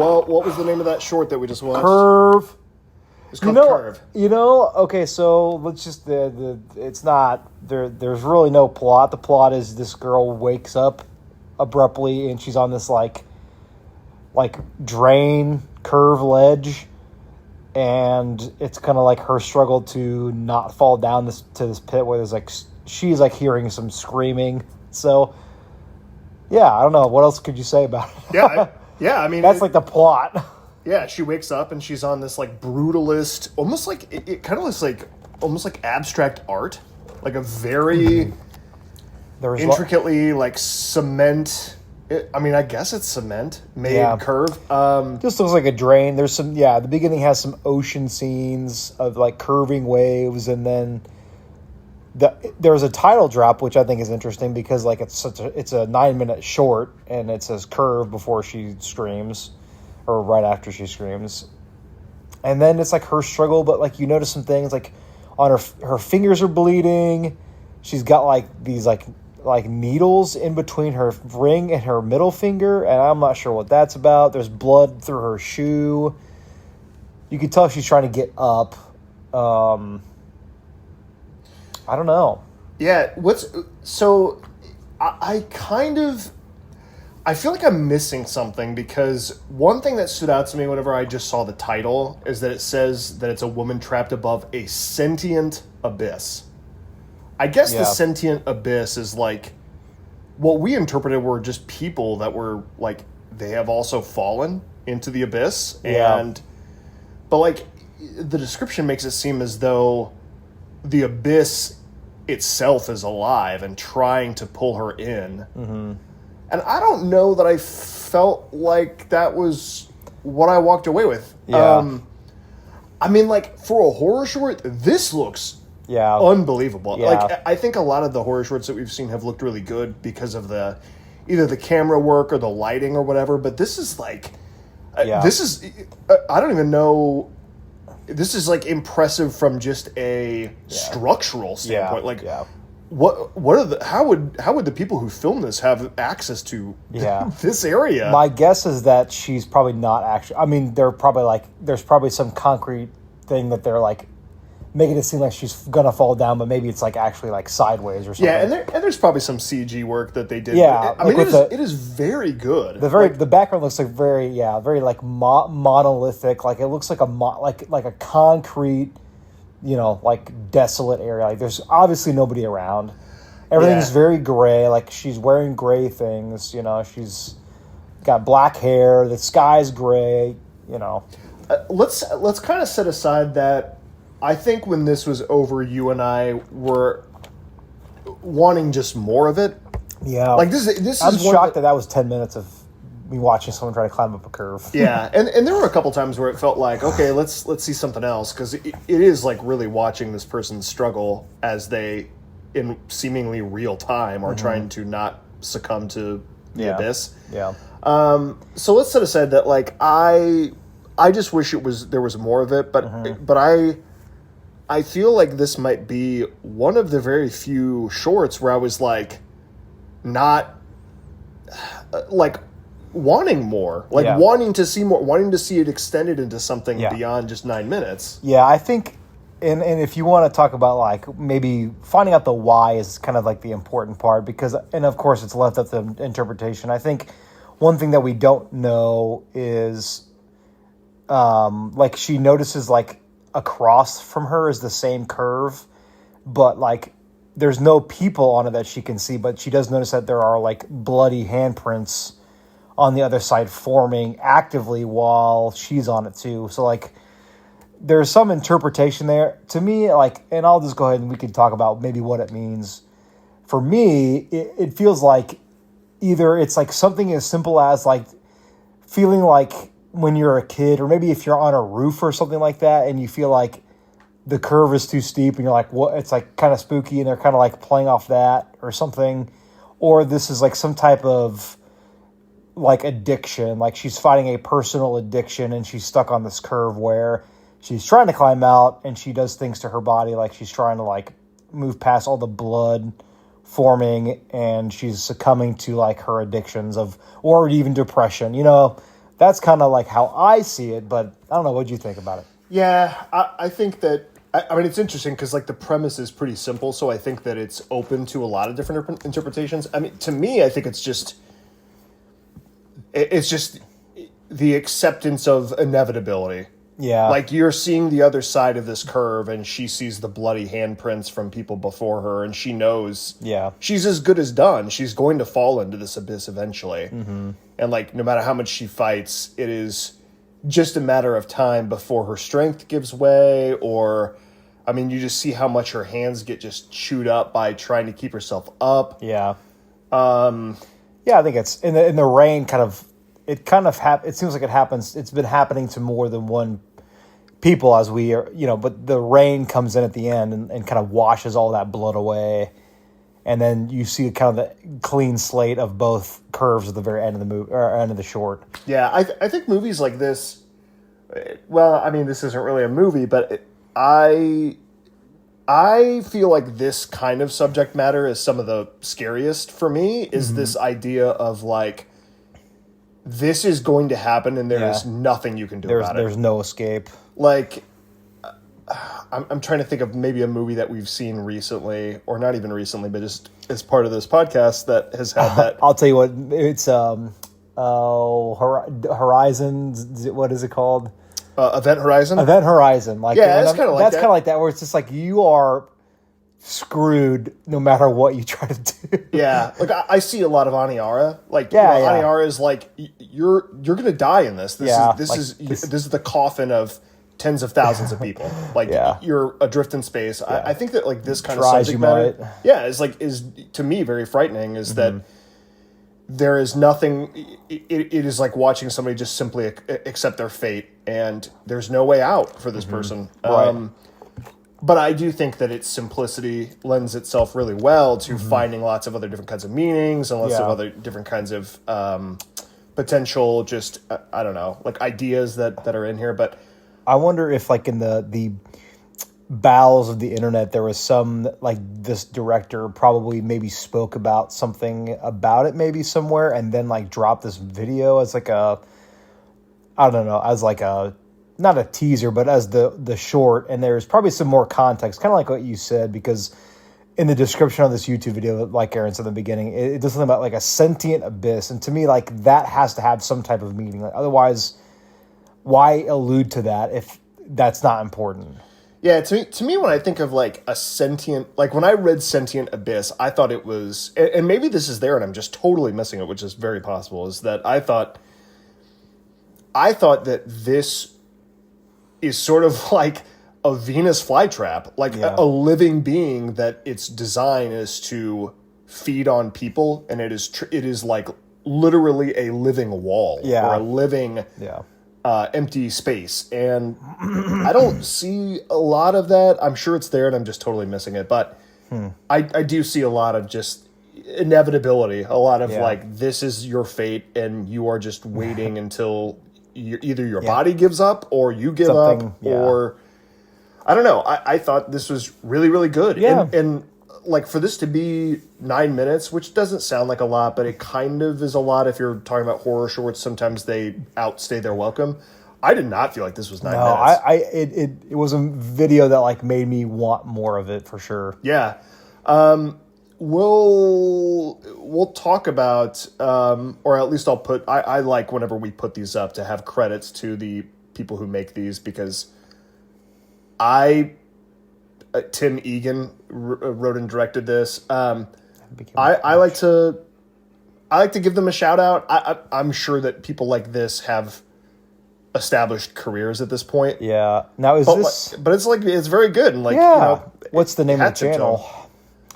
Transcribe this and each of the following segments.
Well, what was the name of that short that we just watched? Curve. It's called Curve. Okay, so let's just it's not there's really no plot. The plot is this girl wakes up abruptly and she's on this like drain curve ledge, and it's kind of like her struggle to not fall down to this pit where there's like she's like hearing some screaming. So yeah, I don't know what else could you say about it. I mean that's like the plot. Yeah, she wakes up and she's on this like brutalist, almost like it kind of looks like almost like abstract art, like a very intricately like cement. I guess it's cement made curve. Just looks like a drain. There's some the beginning has some ocean scenes of like curving waves, and then there's a title drop, which I think is interesting because like it's a 9-minute short, and it says curve before she screams. Or right after she screams. And then it's like her struggle, but like you notice some things like on her fingers are bleeding. She's got like these like needles in between her ring and her middle finger, and I'm not sure what that's about. There's blood through her shoe. You can tell she's trying to get up. I don't know. Yeah, I feel like I'm missing something, because one thing that stood out to me whenever I just saw the title is that it says that it's a woman trapped above a sentient abyss. I guess the sentient abyss is like what we interpreted were just people that were like they have also fallen into the abyss, but like the description makes it seem as though the abyss itself is alive and trying to pull her in. Mm-hmm. And I don't know that I felt like that was what I walked away with. Yeah. I mean, like, for a horror short, this looks unbelievable. Yeah. Like, I think a lot of the horror shorts that we've seen have looked really good because of either the camera work or the lighting or whatever. But this is like, I don't even know. This is like impressive from just a structural standpoint. How would the people who film this have access to this area? My guess is that she's probably not actually. I mean, there's probably some concrete thing that they're like making it seem like she's gonna fall down, but maybe it's like actually like sideways or something. Yeah, and there's probably some CG work that they did. Yeah, it is very good. The background looks like very like monolithic. Like it looks like like a concrete, like desolate area. Like there's obviously nobody around. Everything's very gray. Like she's wearing gray things. She's got black hair. The sky's gray. Let's kind of set aside that. I think when this was over, you and I were wanting just more of it. Yeah, like this. I'm shocked that was 10 minutes of me watching someone try to climb up a curve. Yeah, and there were a couple times where it felt like, okay, let's see something else, because it is like really watching this person struggle as they, in seemingly real time, are trying to not succumb to the abyss. Yeah. So let's set aside that, like, I just wish there was more of it, but I feel like this might be one of the very few shorts where I was like, not like wanting more, like wanting to see more, wanting to see it extended into something beyond just 9 minutes. Yeah, I think, and if you want to talk about like maybe finding out the why is kind of like the important part, because, and of course it's left up to interpretation. I think one thing that we don't know is, like she notices like across from her is the same curve, but like there's no people on it that she can see, but she does notice that there are like bloody handprints on the other side forming actively while she's on it too. So like there's some interpretation there to me, like, and I'll just go ahead and we can talk about maybe what it means. For me, it feels like either it's like something as simple as like feeling like when you're a kid, or maybe if you're on a roof or something like that and you feel like the curve is too steep and you're like, what? It's like kind of spooky and they're kind of like playing off that or something. Or this is like some type of like addiction, like she's fighting a personal addiction and she's stuck on this curve where she's trying to climb out and she does things to her body, like she's trying to like move past all the blood forming and she's succumbing to like her addictions or even depression. That's kind of like how I see it, but I don't know. What do you think about it? Yeah, I think that. I mean, it's interesting because like the premise is pretty simple, so I think that it's open to a lot of different interpretations. I mean, to me, I think it's just the acceptance of inevitability. Yeah. Like you're seeing the other side of this curve, and she sees the bloody handprints from people before her, and she knows she's as good as done. She's going to fall into this abyss eventually. Mm-hmm. And like no matter how much she fights, it is just a matter of time before her strength gives way, or I mean, you just see how much her hands get just chewed up by trying to keep herself up. Yeah. I think it's in the rain. It seems like it happens. It's been happening to more than one people as we are, but the rain comes in at the end and kind of washes all that blood away. And then you see kind of the clean slate of both curves at the very end of the movie or end of the short. Yeah, I think movies like this. Well, I mean, this isn't really a movie, but I feel like this kind of subject matter is some of the scariest for me. Is this idea of like this is going to happen and there is nothing you can do about it. There's no escape. Like. I'm trying to think of maybe a movie that we've seen recently, or not even recently, but just as part of this podcast that has had that. I'll tell you what, it's Horizon. What is it called? Event Horizon. Event Horizon. Like it's kind of like that. That's kind of like that, where it's just like you are screwed no matter what you try to do. Yeah, like I see a lot of Aniara. Like Aniara is like you're gonna die in this. This is the coffin of tens of thousands of people. Like you're adrift in space. Yeah. I think that like this kind of subject matter, is to me very frightening. Is that there is nothing. It is like watching somebody just simply accept their fate, and there's no way out for this person. Right. But I do think that its simplicity lends itself really well to finding lots of other different kinds of meanings and lots of other different kinds of potential. Just I don't know, like ideas that are in here, but. I wonder if, like, in the bowels of the internet, there was some, like, this director probably maybe spoke about something about it maybe somewhere and then, like, dropped this video as, like, not a teaser, but as the short. And there's probably some more context, kind of like what you said, because in the description of this YouTube video, like Aaron said in the beginning, it does something about, like, a sentient abyss. And to me, like, that has to have some type of meaning. Like, otherwise... why allude to that if that's not important? Yeah, to me, when I think of like a sentient, like when I read Sentient Abyss, I thought it was, and maybe this is there and I'm just totally missing it, which is very possible, is that I thought that this is sort of like a Venus flytrap, like a living being that its design is to feed on people, and it is like literally a living wall or a living... empty space, and I don't see a lot of that. I'm sure it's there, and I'm just totally missing it. But I do see a lot of just inevitability, a lot of like this is your fate, and you are just waiting until either your body gives up, or you give up, or I don't know. I thought this was really, really good, and like for this to be 9 minutes, which doesn't sound like a lot, but it kind of is a lot if you're talking about horror shorts. Sometimes they outstay their welcome. I did not feel like this was 9 minutes. It was a video that like made me want more of it for sure. Yeah. We'll talk about, or at least I like whenever we put these up to have credits to the people who make these, because Tim Egan wrote and directed this. I like to give them a shout out. I'm sure that people like this have established careers at this point. Yeah. Now but it's very good, and what's the name of the channel?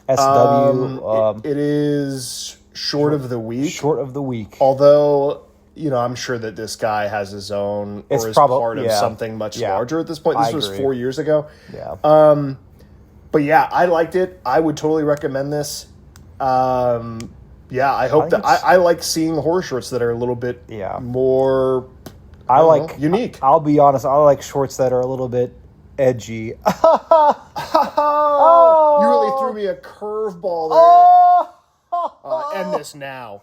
SW. It is Short of the Week. Short of the Week. Although, I'm sure that this guy has his own, or is part of something much larger at this point. This was 4 years ago. Yeah. But yeah, I liked it. I would totally recommend this. I hope that I like seeing horror shorts that are a little bit more unique. I'll be honest, I like shorts that are a little bit edgy. You really threw me a curveball there. End this now.